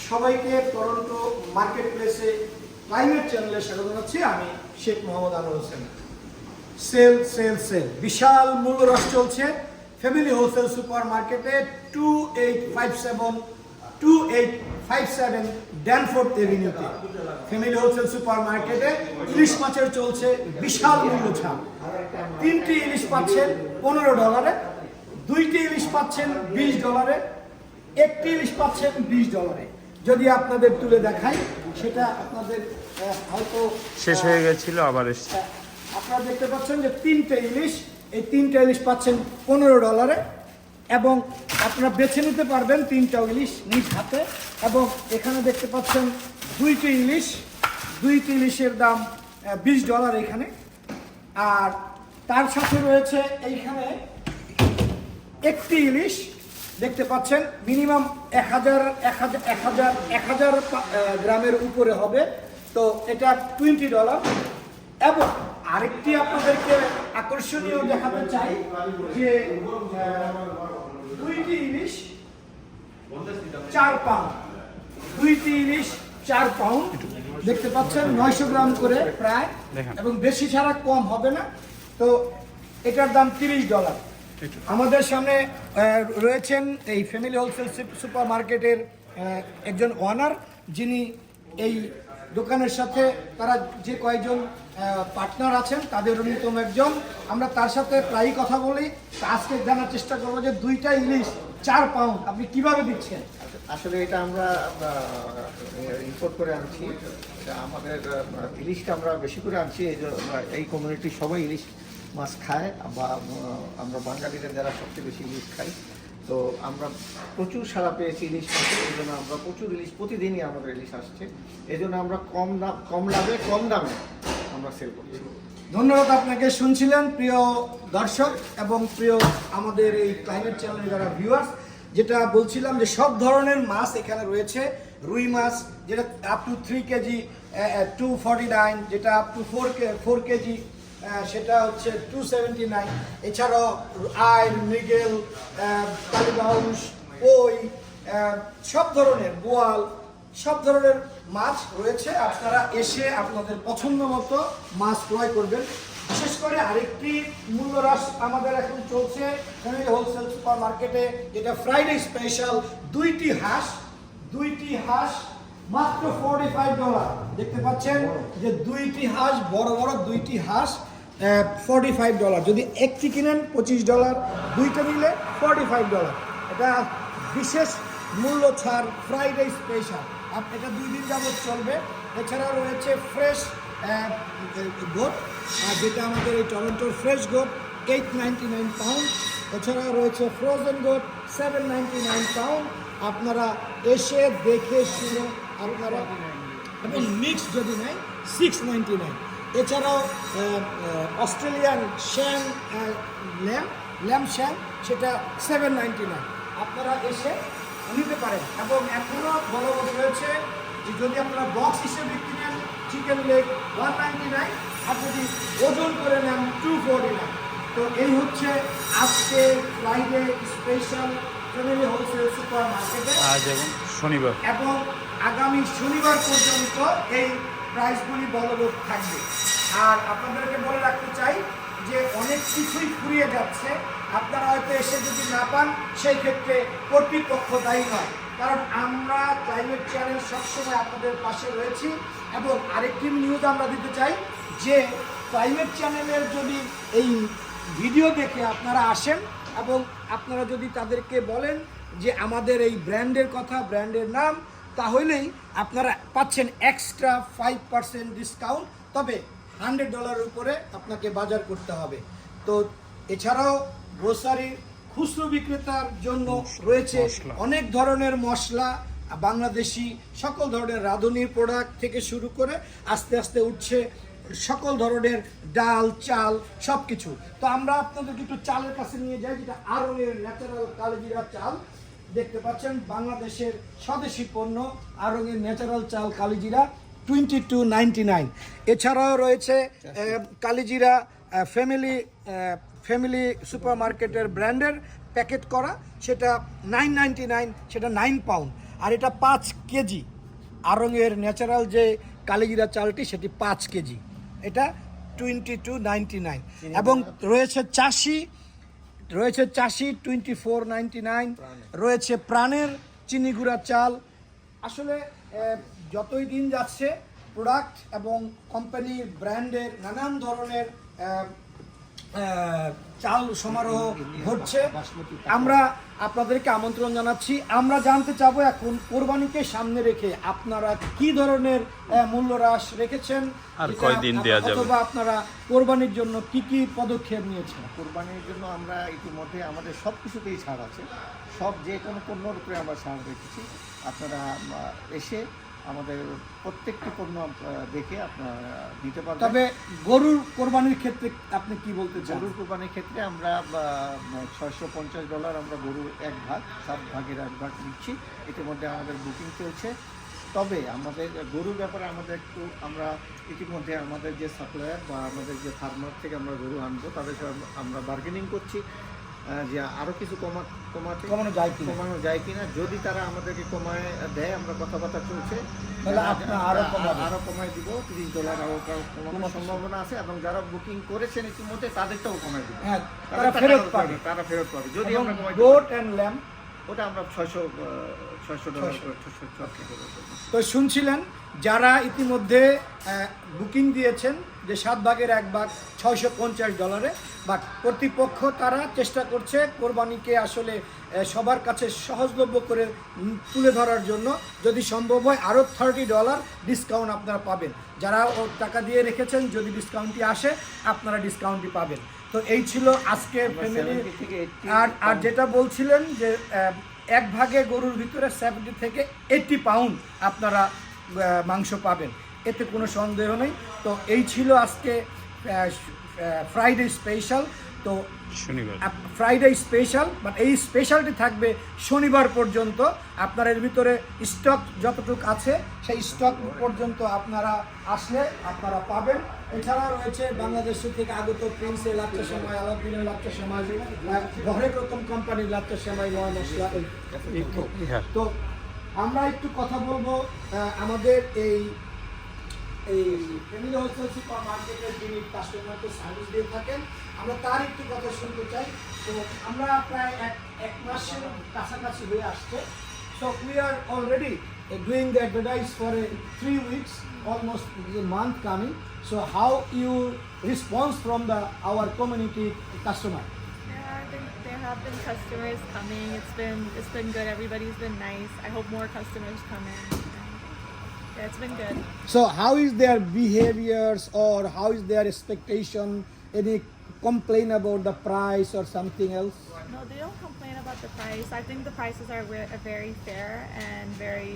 সবাইকে Toronto market প্লেসে climate চ্যানেলে স্বাগত জানাচ্ছি। আমি Sheikh Mohammad Anwar Hossain. Sale sale sale বিশাল মূল্য হ্রাস চলছে ফ্যামিলি হোলসেল সুপার মার্কেটে 2857 ড্যানফোর্ড এভিনিউতে। ফ্যামিলি হোলসেল সুপার মার্কেটে ইলিশ মাছের চলছে বিশাল মূল্য ছাড়। 3টি ইলিশ পাচ্ছেন $15, 2টি ইলিশ পাচ্ছেন $20, 1টি ইলিশ পাচ্ছেন $20। যদি আপনাদের তুলে দেখাই সেটা আপনাদের হয়তো শেষ হয়ে গেছিল, আবার এসছে। আপনারা দেখতে পাচ্ছেন যে 3টে ইলিশ, এই 3টে ইলিশ পাচ্ছেন $15 এবং আপনারা বেছে নিতে পারবেন 3টা ইলিশ নিজ হাতে। এবং এখানে দেখতে পাচ্ছেন 2টি ইলিশ, 2টি ইলিশের দাম $20 এখানে। আর তার সাথে রয়েছে এইখানে 1টি ইলিশ দেখতে পাচ্ছেন মিনিমাম 1000 গ্রামের উপরে হবে, তো এটা $20। এবং আরেকটি আপনাদেরকে আকর্ষণীয় দেখাতে চাই যে 2টি ইলিশ 4 পাউন্ড, 2টি ইলিশ 4 পাউন্ড দেখতে পাচ্ছেন, 900 গ্রাম করে প্রায়, এবং বেশি ছাড়া কম হবে না। তো এটার দাম $30। আমাদের সামনে রয়েছেন এই ফ্যামিলি হোলসেল সুপার মার্কেটের একজন ওনার, যিনি এই দোকানের সাথে তারা যে কয়েকজন পার্টনার আছেন তাদের অন্যতম একজন। আমরা তার সাথে প্রায়ই কথা বলি। আজকে জানার চেষ্টা করবো যে 2টা ইলিশ 4 পাউন্ড আপনি কিভাবে দিচ্ছেন। আসলে এটা আমরা ইম্পোর্ট করে আনছি। আমাদের ইলিশটা আমরা বেশি করে আনছি, এই কমিউনিটি সবাই ইলিশ মাছ খায়, বা আমরা বাঙালিরা যারা সবচেয়ে বেশি ইলিশ খাই। তো আমরা প্রচুর সাড়া পেয়েছি ইলিশ মাছে, এই জন্য আমরা প্রচুর ইলিশ, প্রতিদিনই আমাদের ইলিশ আসছে। এই জন্য আমরা কম লাভে কম দামে আমরা সেল করছি। ধন্যবাদ আপনাকে। শুনছিলেন প্রিয় দর্শক এবং প্রিয় আমাদের এই ক্লাইমেট চ্যানেলের যারা ভিউয়ার্স, যেটা বলছিলাম যে সব ধরনের মাছ এখানে রয়েছে। রুই মাছ যেটা আপ টু 3 কেজি 249, যেটা আপ টু 4 কেজি সেটা হচ্ছে 279। এছাড়াও আইল, মৃগেল, কালীবাউস, কই, সব ধরনের বোয়াল, সব ধরনের মাছ রয়েছে। আপনারা এসে আপনাদের পছন্দ মতো মাছ ক্রয় করবেন। বিশেষ করে আরেকটি মূল্য হ্রাস আমাদের এখন চলছে ফ্যামিলি হোলসেল সুপার মার্কেটে, যেটা ফ্রাইডে স্পেশাল। 2টি হাঁস মাত্র $45 দেখতে পাচ্ছেন যে 2টি হাঁস, বড় বড় 2টি হাঁস $45। যদি একটি কিনেন $25, 2টা নিলে $45। এটা বিশেষ মূল্য ছাড়, ফ্রাইডে স্পেশাল। এটা 2 দিন যাবত চলবে। এছাড়াও রয়েছে ফ্রেশ গোট, যেটা আমাদের এই টরন্টোর ফ্রেশ গোট, $8.99 পাউন্ড। এছাড়াও রয়েছে ফ্রোজেন গোট, $7.99 পাউন্ড। আপনারা এসে দেখে শুনে আপনারা, এবং মিক্স যদি নেয় $6.99। এছাড়াও অস্ট্রেলিয়ান শ্যাং ল্যাম্প শ্যাং, সেটা $7.99। আপনারা এসে নিতে পারেন। এবং এখনও বড় রয়েছে যে যদি আপনারা বক্স হিসেবে কিনেন চিকেন লেগ $199, আর যদি ওজন করে নেন $249। তো এই হচ্ছে আজকে Friday special family wholesale super মার্কেটে, আজ এবং শনিবার, এবং আগামী শনিবার পর্যন্ত এই প্রাইসগুলি বলবৎ থাকবে। আর আপনাদেরকে বলে রাখতে চাই যে অনেক কিছুই ফুরিয়ে যাচ্ছে। আপনারা হয়তো এসে যদি না পান, সেই ক্ষেত্রে কর্তৃপক্ষ দায়ী নয়, কারণ আমরা ক্লাইমেট চ্যানেল সবসময় আপনাদের পাশে রয়েছি। এবং আরেকটি নিউজ আমরা দিতে চাই যে ক্লাইমেট চ্যানেলের যদি এই ভিডিও দেখে আপনারা আসেন এবং আপনারা যদি তাদেরকে বলেন যে আমাদের এই ব্র্যান্ডের কথা, ব্র্যান্ডের নাম, তাহলেই আপনারা পাচ্ছেন এক্সট্রা 5% ডিসকাউন্ট। তবে $100 উপরে আপনাকে বাজার করতে হবে। তো এছাড়াও গ্রোসারির খুচরো বিক্রেতার জন্য রয়েছে অনেক ধরনের মশলা, বাংলাদেশি সকল ধরনের রাঁধুনির প্রোডাক্ট থেকে শুরু করে আস্তে আস্তে উঠছে সকল ধরনের ডাল, চাল, সব কিছু। তো আমরা আপনাদেরকে একটু চালের কাছে নিয়ে যাই, যেটা আরঙের ন্যাচারাল কালিজিরা চাল। দেখতে পাচ্ছেন বাংলাদেশের স্বদেশি পণ্য আরঙের ন্যাচারাল চাল কালিজিরা $22.99। এছাড়াও রয়েছে কালিজিরা ফ্যামিলি সুপার মার্কেটের ব্র্যান্ডের প্যাকেট করা, সেটা $9.99, সেটা 9 পাউন্ড। আর এটা 5 কেজি আড়ংয়ের ন্যাচারাল যে কালিজিরা চালটি সেটি 5 কেজি, এটা 22.99 এবং রয়েছে চাষি 24.99, রয়েছে প্রাণের চিনি গুঁড়া চাল। আসলে যতই দিন যাচ্ছে প্রোডাক্ট এবং কোম্পানির ব্র্যান্ডের নানান ধরনের চাল সমারোহ ঘটছে। আমরা আপনাদেরকে আমন্ত্রণ জানাচ্ছি। আমরা জানতে চাবো এখন কোরবানিকে সামনে রেখে আপনারা কি ধরনের মূল্য হ্রাস রেখেছেন, আর কয়দিন দেয়া যাবে, অথবা আপনারা কোরবানির জন্য কি কি পদক্ষেপ নিয়েছেন। কোরবানির জন্য আমরা ইতিমধ্যে আমাদের সব কিছুতেই ছাড় আছে, সব যে কোনো পণ্যর উপরে আমরা ছাড় রেখেছি। আপনারা এসে আমাদের প্রত্যেকটি পণ্য দেখে আপনারা নিতে পারবেন। তবে গরুর কোরবানির ক্ষেত্রে আপনি কি বলতে চান? গরুর কোরবানির ক্ষেত্রে আমরা $650 আমরা গরুর 1 ভাগ 7 ভাগের 1 ভাগ নিচ্ছি। ইতিমধ্যে আমাদের বুকিং চলছে। তবে আমাদের গরুর ব্যাপারে আমরা ইতিমধ্যে আমাদের যে সাপ্লায়ার বা আমাদের যে ফার্মার থেকে আমরা গরু আনবো তাদের সাথে আমরা বার্গেনিং করছি যে আরও কিছু কমানো যায় কিনা। যদি তারা আমাদেরকে কমায় দেয়, আমরা কথাবার্তা চলছে, আরও কমায় দিব। $30 আরও কমানোর সম্ভাবনা আছে এবং যারা বুকিং করেছেন ইতিমধ্যে তাদেরটাও কমায় দিব। তারা ফেরত পাবে যদি আমরা গোট এন্ড ল্যাম্ব ওটা আমরা $600 তো শুনছিলেন যারা ইতিমধ্যে বুকিং দিয়েছেন যে 7 ভাগের 1 ভাগ $650, বাট কর্তৃপক্ষ তারা চেষ্টা করছে কোরবানিকে আসলে সবার কাছে সহজলভ্য করে তুলে ধরার জন্য। যদি সম্ভব হয় আরও $30 ডিসকাউন্ট আপনারা পাবেন। যারা টাকা দিয়ে রেখেছেন, যদি ডিসকাউন্টটি আসে আপনারা ডিসকাউন্টটি পাবেন। তো এই ছিল আজকে ফ্যামিলি। আর যেটা বলছিলেন যে 1 ভাগে গরুর ভিতরে 70 থেকে 80 পাউন্ড আপনারা মাংস পাবেন, এতে কোনো সন্দেহ নেই। তো এই ছিল আজকে ফ্রাইডে স্পেশাল। তো ফ্রাইডে স্পেশাল, বাট এই স্পেশালটি থাকবে শনিবার পর্যন্ত। আপনার এর ভিতরে স্টক যতটুকু আছে সেই স্টক পর্যন্ত আপনারা আসলে আপনারা পাবেন। এছাড়া রয়েছে বাংলাদেশ থেকে আগত প্রিন্সের লাচ্চা সেমাই, আলাউদ্দিনের লাচ্চা সেমাই, হরেক রকম কোম্পানির লাচ্চা সেমাই, ময় মশলা। তো আমরা একটু কথা বলবো আমাদের এই ফ্যামিলি হোলসেল সুপার মার্কেটের যিনি কাস্টমারকে সার্ভিস দিয়ে থাকেন, আমরা তার একটু কথা শুনতে চাই। তো আমরা প্রায় এক মাসের কাছাকাছি হয়ে আসছে। So we are already doing the advertise for 3 weeks, almost a month coming. So how you response from our community customer? There have been customers coming. It's been good. Everybody's been nice. I hope more customers come in. Yeah, it's been good. So how is their behaviors, or how is their expectation? Any complain about the price or something else? No, they don't complain about the price. I think the prices are very fair and very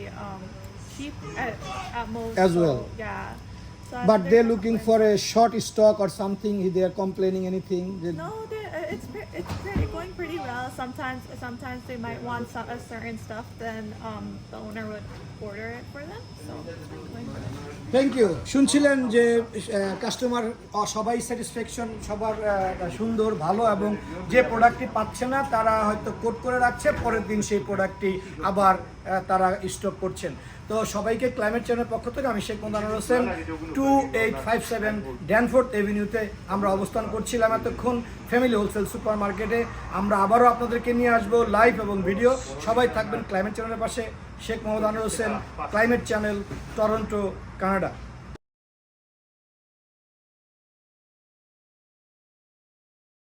cheap at most. As well. Yeah. So But they're there's no looking complaints. for a short stock or something. They are complaining anything? No, it's going pretty well. Sometimes they might want a certain stuff, then the owner would order it for them. So it's been going good. Thank you. শুনছিলেন যে customer সবাই satisfaction, সবার সুন্দর ভালো, এবং যে প্রোডাক্টটি পাচ্ছে না তারা হয়তো কোড করে রাখছে, পরের দিন সেই প্রোডাক্টটি আবার তারা স্টক করছেন। তো সবাইকে ক্লাইমেট চেঞ্জের পক্ষ থেকে আমি শেখ মোদানুর হোসেন 2857 ড্যানফোর্ড এভিনিউতে আমরা অবস্থান করছিলাম এতক্ষণ ফ্যামিলি হোলসেল সুপার মার্কেটে। আমরা আবারও আপনাদেরকে নিয়ে আসবো লাইভ এবং ভিডিও। সবাই থাকবেন ক্লাইমেট চ্যানেলের পাশে। Sheikh Mohammad Anwar Hossain, climate channel, Toronto, Canada.